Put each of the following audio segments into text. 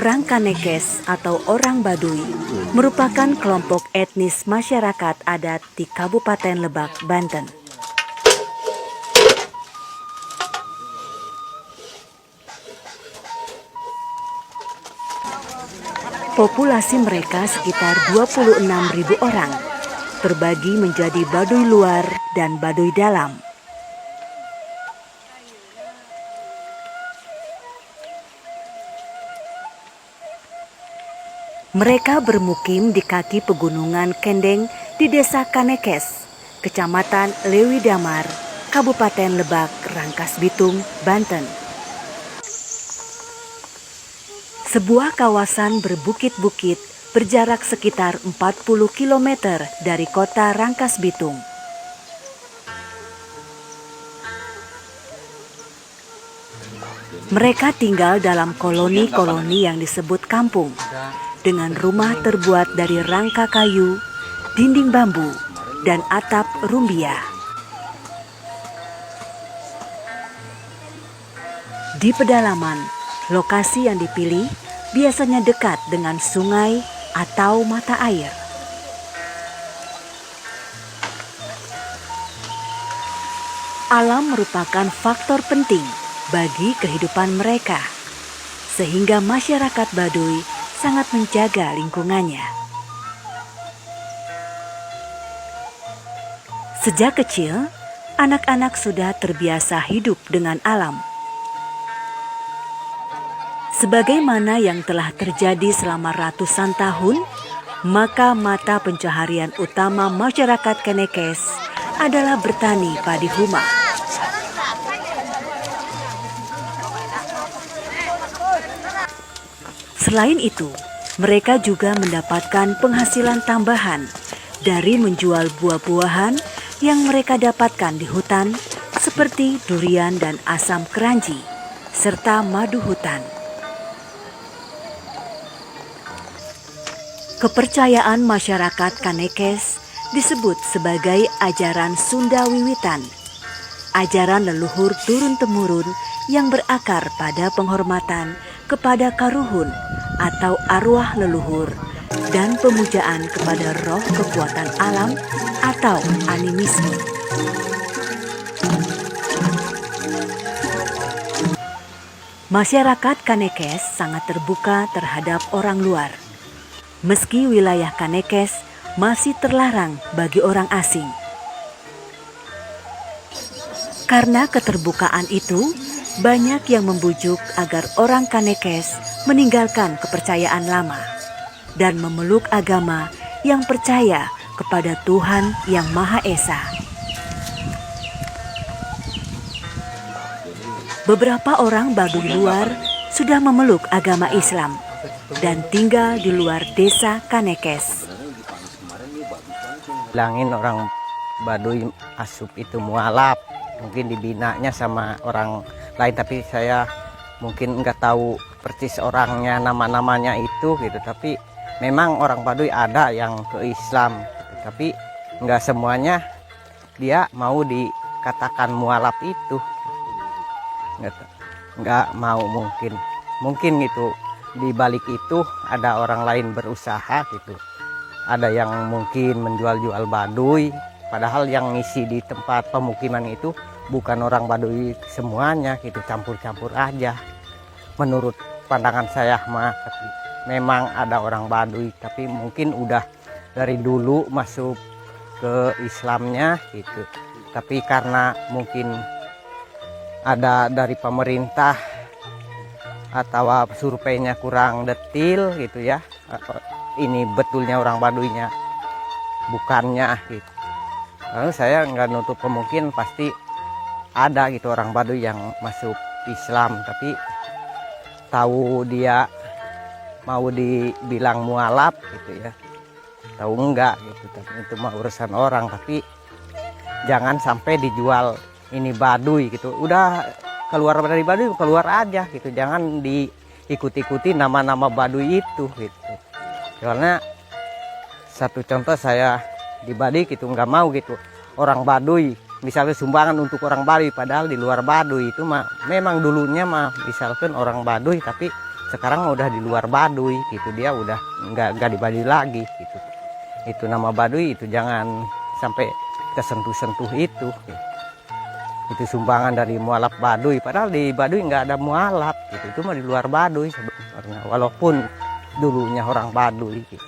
Orang Kanekes atau orang Baduy merupakan kelompok etnis masyarakat adat di Kabupaten Lebak, Banten. Populasi mereka sekitar 26.000 orang, terbagi menjadi Baduy luar dan Baduy dalam. Mereka bermukim di kaki pegunungan Kendeng di Desa Kanekes, Kecamatan Lewi Damar, Kabupaten Lebak, Rangkas Bitung, Banten. Sebuah kawasan berbukit-bukit berjarak sekitar 40 km dari kota Rangkas Bitung. Mereka tinggal dalam koloni-koloni yang disebut kampung, dengan rumah terbuat dari rangka kayu, dinding bambu, dan atap rumbia. Di pedalaman, lokasi yang dipilih biasanya dekat dengan sungai atau mata air. Alam merupakan faktor penting bagi kehidupan mereka, sehingga masyarakat Baduy sangat menjaga lingkungannya. Sejak kecil, anak-anak sudah terbiasa hidup dengan alam. Sebagaimana yang telah terjadi selama ratusan tahun, maka mata pencaharian utama masyarakat Kanekes adalah bertani padi huma. Selain itu, mereka juga mendapatkan penghasilan tambahan dari menjual buah-buahan yang mereka dapatkan di hutan seperti durian dan asam keranji, serta madu hutan. Kepercayaan masyarakat Kanekes disebut sebagai ajaran Sunda Wiwitan, ajaran leluhur turun-temurun yang berakar pada penghormatan kepada karuhun atau arwah leluhur dan pemujaan kepada roh kekuatan alam atau animisme. Masyarakat Kanekes sangat terbuka terhadap orang luar. Meski wilayah Kanekes masih terlarang bagi orang asing. Karena keterbukaan itu, banyak yang membujuk agar orang Kanekes meninggalkan kepercayaan lama dan memeluk agama yang percaya kepada Tuhan Yang Maha Esa. Beberapa orang Baduy luar sudah memeluk agama Islam dan tinggal di luar desa Kanekes. Bilangin orang Baduy asup itu mualaf, mungkin dibinanya sama orang lain, tapi saya mungkin nggak tahu persis orangnya, nama-namanya itu gitu. Tapi memang orang Baduy ada yang ke Islam, tapi nggak semuanya dia mau dikatakan mualaf itu, nggak mau. Mungkin gitu di balik itu ada orang lain berusaha gitu. Ada yang mungkin menjual-jual Baduy, padahal yang ngisi di tempat pemukiman itu bukan orang Baduy semuanya gitu, campur-campur aja. Menurut pandangan saya mah memang ada orang Baduy, tapi mungkin udah dari dulu masuk ke Islamnya gitu. Tapi karena mungkin ada dari pemerintah atau surveinya kurang detil gitu ya, ini betulnya orang Baduynya bukannya gitu. Lalu saya nggak nutup kemungkinan pasti ada gitu orang Baduy yang masuk Islam, tapi tahu dia mau dibilang mualaf gitu ya, tahu enggak gitu. Tapi itu mah urusan orang, tapi jangan sampai dijual ini Baduy gitu. Udah keluar dari Baduy, keluar aja gitu, jangan diikuti-ikuti nama-nama Baduy itu gitu. Karena satu contoh saya di Baduy gitu, nggak mau gitu orang Baduy misalnya sumbangan untuk orang Baduy, padahal di luar Baduy itu mah memang dulunya mah misalkan orang Baduy, tapi sekarang udah di luar Baduy gitu, dia udah nggak di Baduy lagi gitu. Itu nama Baduy itu jangan sampai kesentuh-sentuh itu. Itu sumbangan dari mualaf Baduy, padahal di Baduy nggak ada mualaf gitu, itu mah di luar Baduy sebenarnya, walaupun dulunya orang Baduy gitu.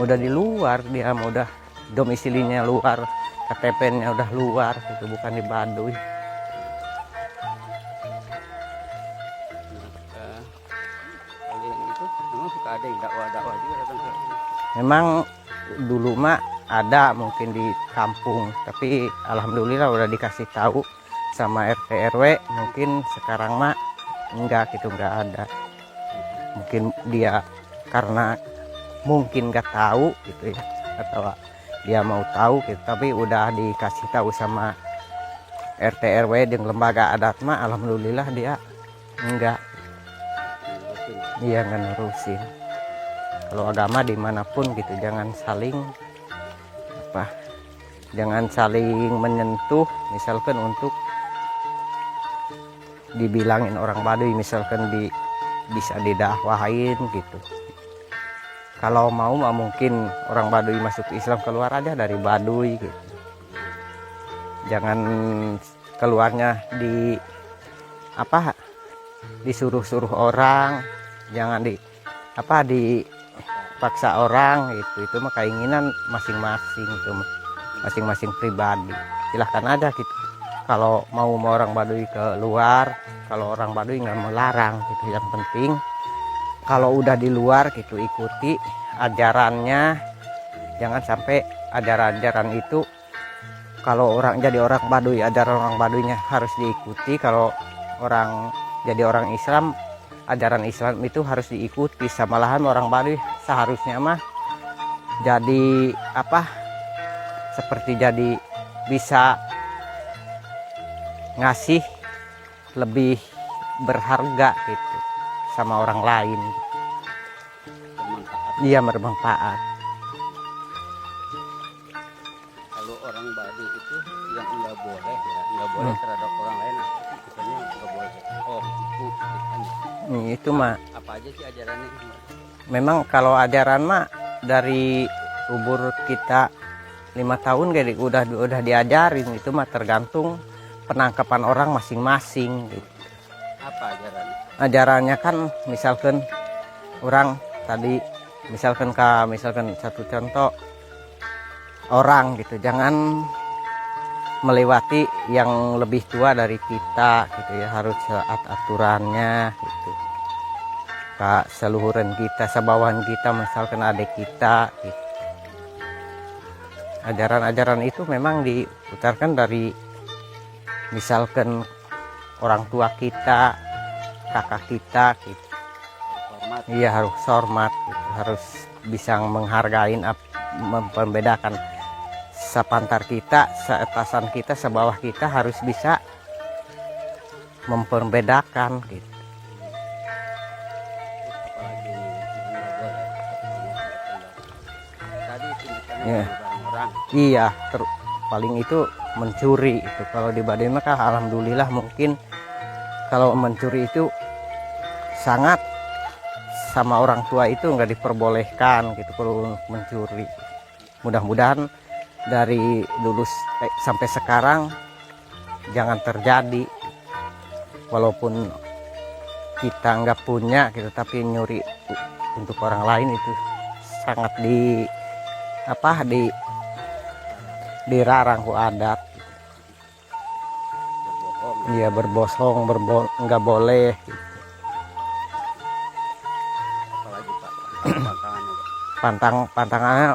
Udah di luar, dia mah udah domisilinya luar, KTP-nya udah luar itu, bukan di Baduy. Memang dulu mah ada mungkin di kampung, tapi alhamdulillah udah dikasih tahu sama RT RW, mungkin sekarang mah enggak gitu, enggak ada. Mungkin dia karena mungkin nggak tahu gitu ya, atau dia mau tahu gitu, tapi udah dikasih tahu sama RT RW dan lembaga adat mah alhamdulillah dia enggak. Iya, nggak nerusin. Kalau agama dimanapun gitu, jangan saling menyentuh, misalkan untuk dibilangin orang Baduy, misalkan bisa didakwahin gitu. Kalau mau mungkin orang Baduy masuk Islam, keluar aja dari Baduy gitu. Jangan keluarnya disuruh-suruh orang, jangan dipaksa orang gitu. Itu mah keinginan masing-masing, itu masing-masing pribadi. Silahkan aja gitu. Kalau mau orang Baduy keluar, kalau orang Baduy nggak melarang gitu. Yang penting kalau udah di luar gitu, ikuti ajarannya, jangan sampai ajaran-ajaran itu, kalau orang jadi orang Baduy, ajaran orang Baduynya harus diikuti. Kalau orang jadi orang Islam, ajaran Islam itu harus diikuti. Sama lahan orang Baduy seharusnya mah jadi seperti jadi bisa ngasih lebih berharga gitu sama orang lain. Iya, bermanfaat. Kalau orang Baduy itu yang nggak boleh terhadap orang lain, misalnya nggak boleh tipu gitu. Itu mah Apa aja sih ajarannya? memang kalau ajaran mah dari umur kita 5 tahun kayak udah diajarin. Itu mah tergantung penangkapan orang masing-masing gitu. Apa ajarannya? Ajarannya kan misalkan orang tadi, misalkan satu contoh orang gitu, jangan melewati yang lebih tua dari kita gitu ya, harus taat aturannya gitu. Seluhuran kita, sebawahan kita, misalkan adik kita gitu. Ajaran-ajaran itu memang diutarkan dari misalkan orang tua kita, kakak kita gitu. Hormat. Iya, harus hormat gitu. Harus bisa menghargai, membedakan sepantar kita, seatasan kita, sebawah kita, harus bisa memperbedakan gitu. Apalagi nggak boleh tadi tunjukkannya Iya. barang orang. Iya, paling itu mencuri itu. Kalau di Baduy mah alhamdulillah, mungkin kalau mencuri itu sangat sama orang tua itu nggak diperbolehkan gitu kalau mencuri. Mudah-mudahan dari dulu sampai sekarang jangan terjadi, walaupun kita nggak punya gitu, tapi nyuri untuk orang lain itu sangat dilarang ku adat. Berbohong. Iya, berbohong, nggak boleh gitu. Apalagi Pak pantangannya, Pak? Pantangannya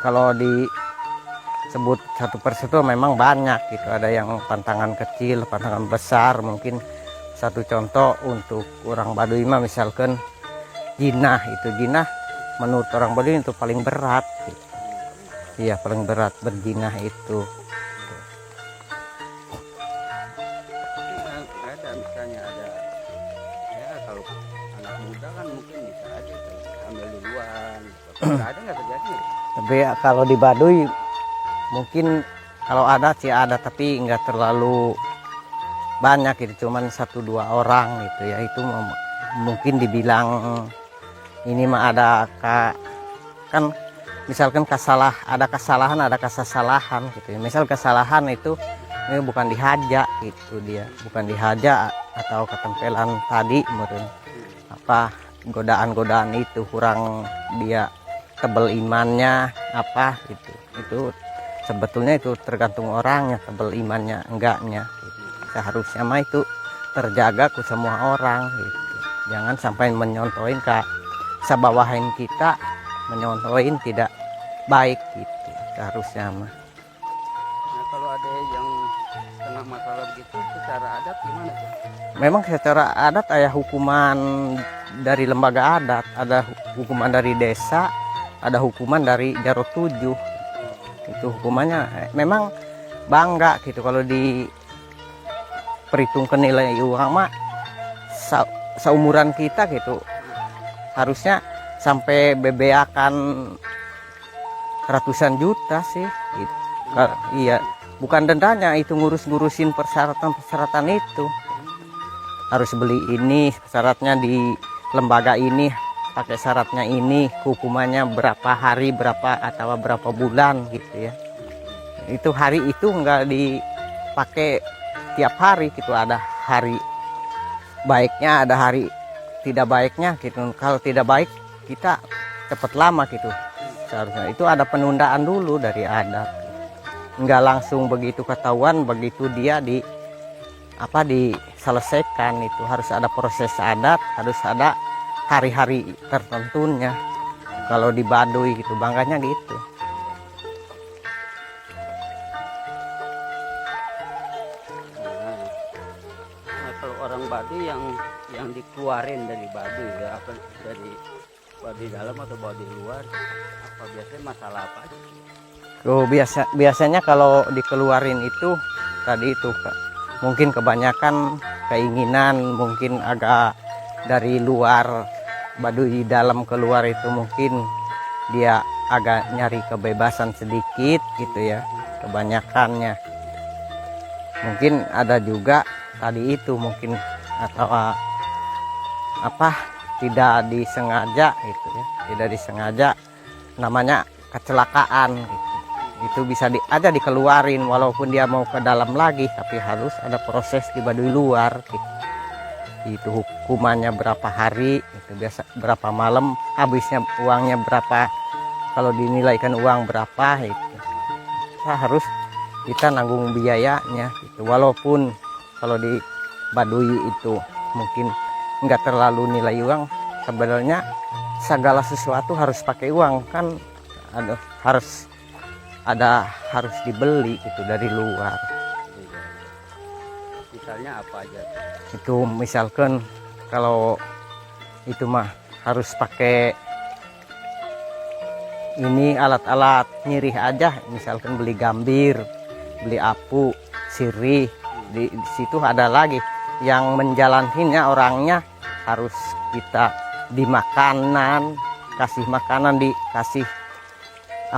kalau disebut satu persatu memang banyak gitu. Ada yang pantangan kecil, pantangan besar. Mungkin satu contoh untuk orang Baduy mah misalkan jinah, itu jinah menurut orang Baduy itu paling berat gitu. Iya, paling berat berjinah itu. Ada misalnya ya kalau anak muda kan mungkin bisa aja tuh ambil duluan gitu. Nggak ada, nggak terjadi. Tapi ya, kalau di Baduy mungkin kalau ada sih ada, tapi nggak terlalu banyak itu, cuman 1-2 orang gitu ya. Itu mungkin dibilang ini mah ada kan misalkan ada kesalahan gitu ya. Misal kesalahan itu ini bukan dihaja gitu, dia bukan dihaja atau ketempelan tadi meren apa godaan-godaan itu kurang, dia tebel imannya apa gitu. Itu sebetulnya itu tergantung orangnya, tebel imannya enggaknya gitu. Seharusnya mah itu terjaga ke semua orang gitu, jangan sampai menyontohin ke sabawahin kita, menyontohin tidak baik gitu seharusnya mah. Nah kalau ada yang kena masalah begitu secara adat gimana tuh? Memang secara adat ada hukuman dari lembaga adat, ada hukuman dari desa, ada hukuman dari Jaro 7. Itu hukumannya memang bangga gitu kalau diperhitungkan nilai uang mah seumuran kita gitu. Harusnya sampai bebeakan ratusan juta sih gitu. Iya, bukan dendanya, itu ngurusin persyaratan itu. Harus beli ini, syaratnya di lembaga ini, pakai syaratnya ini, hukumannya berapa hari, berapa atau berapa bulan gitu ya. Itu hari itu enggak dipakai tiap hari gitu, ada hari baiknya, ada hari tidak baiknya gitu. Kalau tidak baik kita cepat lama gitu. Seharusnya itu ada penundaan dulu dari adat. Enggak langsung begitu ketahuan, begitu dia diselesaikan. Itu harus ada proses adat, harus ada hari-hari tertentunya. Kalau di Baduy gitu bangganya gitu. Nah kalau orang Baduy yang dikeluarin dari Baduy ya, apa dari Baduy dalam atau Baduy luar, apa biasanya masalah apa aja? Oh, biasanya kalau dikeluarin itu tadi itu mungkin kebanyakan keinginan, mungkin agak dari luar Baduy dalam keluar itu mungkin dia agak nyari kebebasan sedikit gitu ya, kebanyakannya. Mungkin ada juga tadi itu mungkin atau tidak disengaja gitu ya, tidak disengaja, namanya kecelakaan gitu. Itu bisa aja dikeluarin walaupun dia mau ke dalam lagi, tapi harus ada proses di Baduy luar gitu. Itu hukumannya berapa hari, itu biasa berapa malam, habisnya uangnya berapa, kalau dinilaikan uang berapa itu. Harus kita nanggung biayanya gitu. Walaupun kalau di Baduy itu mungkin nggak terlalu nilai uang, sebenarnya segala sesuatu harus pakai uang kan, harus dibeli itu dari luar. Misalnya apa aja? Itu misalkan kalau itu mah harus pakai ini alat-alat nyirih aja, misalkan beli gambir, beli apu, sirih. Di situ ada lagi yang menjalankannya orangnya, harus kita di makanan, kasih makanan, dikasih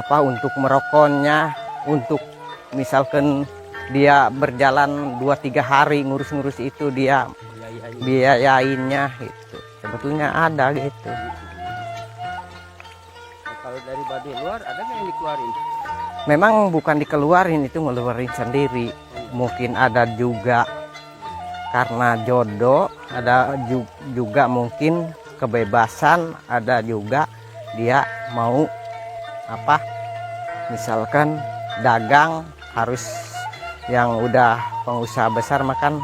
untuk merokoknya, untuk misalkan dia berjalan 2-3 hari ngurus-ngurus itu dia biayainnya gitu. Sebetulnya ada gitu. Nah, kalau dari Baduy luar ada nggak yang dikeluarin? Memang bukan dikeluarin, itu ngeluarin sendiri. Mungkin ada juga karena jodoh, ada juga mungkin kebebasan, ada juga dia mau misalkan dagang, harus yang udah pengusaha besar makan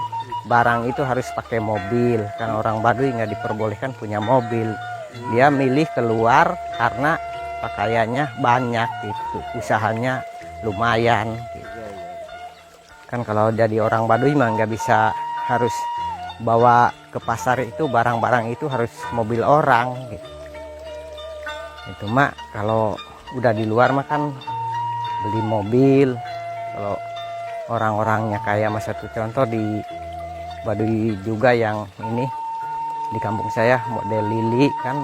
barang itu harus pakai mobil, karena orang Baduy nggak diperbolehkan punya mobil. Dia milih keluar karena pakaiannya banyak gitu, usahanya lumayan gitu. Kan kalau jadi orang Baduy mah nggak bisa, harus bawa ke pasar itu barang-barang itu harus mobil orang gitu. Itu mah kalau udah di luar mah kan beli mobil. Kalau orang-orangnya kayak mas, satu contoh di Baduy juga yang ini di kampung saya, model Lili kan,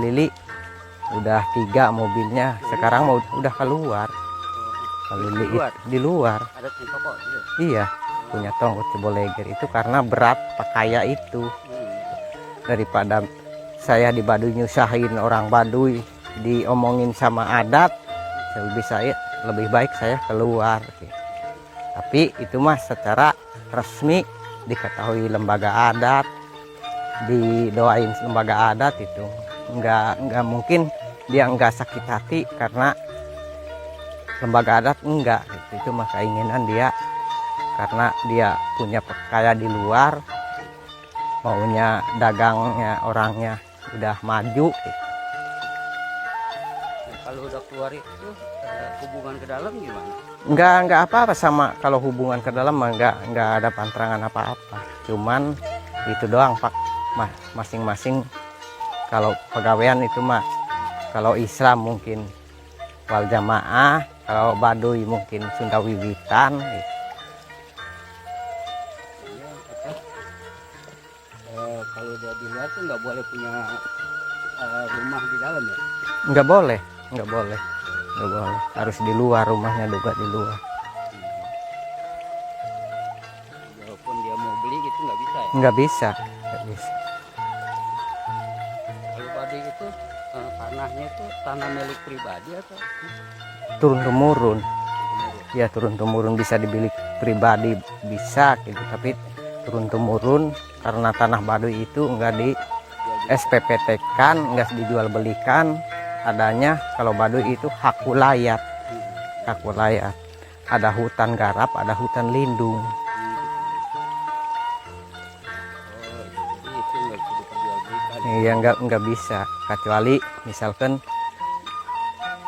Lili udah 3 mobilnya, sekarang mau udah keluar. Kalau Lili di luar. Ada di toko gitu? Iya, punya tonggot Ciboleger itu karena berat pakaya itu. Daripada saya di Baduy nyusahin orang Baduy, diomongin sama adat, lebih baik saya keluar. Tapi itu mah secara resmi diketahui lembaga adat, didoain lembaga adat itu nggak mungkin dia nggak sakit hati karena lembaga adat enggak gitu. Itu mah keinginan dia karena dia punya kaya di luar, maunya dagangnya orangnya udah maju gitu. Kalau udah keluar itu hubungan ke dalam gimana? Enggak apa-apa sama kalau hubungan ke dalam mah enggak ada pantangan apa-apa. Cuman itu doang Pak, masing-masing kalau pegawaian itu mah kalau Islam mungkin wal jamaah, kalau Baduy mungkin Sunda Wiwitan gitu. Kalau udah di luar tuh nggak boleh punya rumah di dalam ya? Enggak boleh. Harus di luar, rumahnya juga di luar. Walaupun dia mau beli gitu nggak bisa ya? Nggak bisa. Kalau Baduy itu tanahnya itu tanah milik pribadi atau? Turun temurun. Ya turun temurun, bisa dibilik pribadi bisa gitu, tapi turun temurun karena tanah Baduy itu enggak di SPPT kan, enggak dijual belikan. Adanya kalau Baduy itu hak wilayah. Ada hutan garap, ada hutan lindung. Jadi itu nggak bisa diperjualbelikan. Iya enggak bisa, kecuali misalkan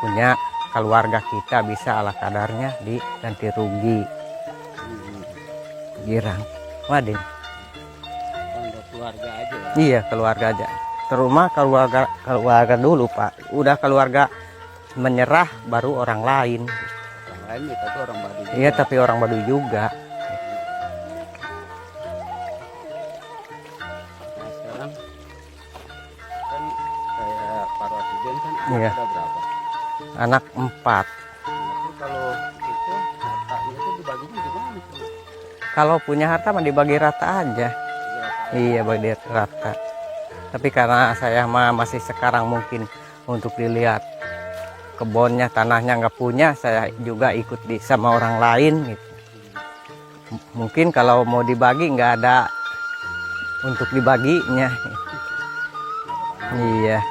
punya keluarga kita bisa ala kadarnya di ganti rugi. Girang. Wadin. Untuk keluarga aja ya? Iya keluarga aja. Terumah keluarga dulu Pak. Udah keluarga menyerah baru orang lain. Orang lain ya, tapi orang Baduy juga. Iya tapi orang Baduy juga. Nah sekarang kan kayak Pak Rasiden kan Iya. ada berapa? Anak 4. Tapi kalau itu hartanya itu dibaginya gimana sih? Kalau punya harta mah dibagi rata aja. Iya bagi rata. Tapi karena saya mah masih sekarang mungkin untuk dilihat kebunnya, tanahnya nggak punya, saya juga ikut di sama orang lain gitu. Mungkin kalau mau dibagi nggak ada untuk dibaginya. Iya.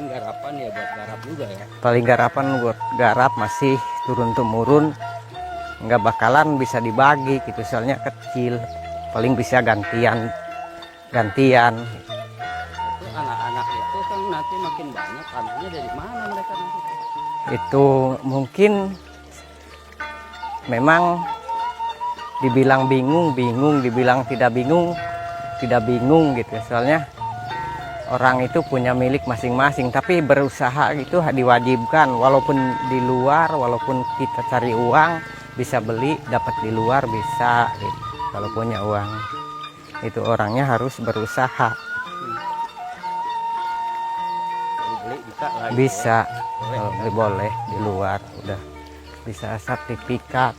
Garapan ya buat garap juga ya. Paling garapan buat garap masih turun temurun, nggak bakalan bisa dibagi gitu, soalnya kecil, paling bisa gantian. Itu anak-anak itu kan nanti makin banyak, tanahnya dari mana mereka nanti? Itu mungkin memang dibilang bingung, dibilang tidak bingung gitu, soalnya orang itu punya milik masing-masing, tapi berusaha itu diwajibkan, walaupun di luar, walaupun kita cari uang bisa beli, dapat di luar bisa gitu. Kalau punya uang itu orangnya harus berusaha. Beli bisa lah. Bisa Boleh, kalau beli boleh di luar udah bisa sertifikat.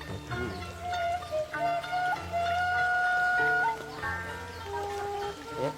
Ya.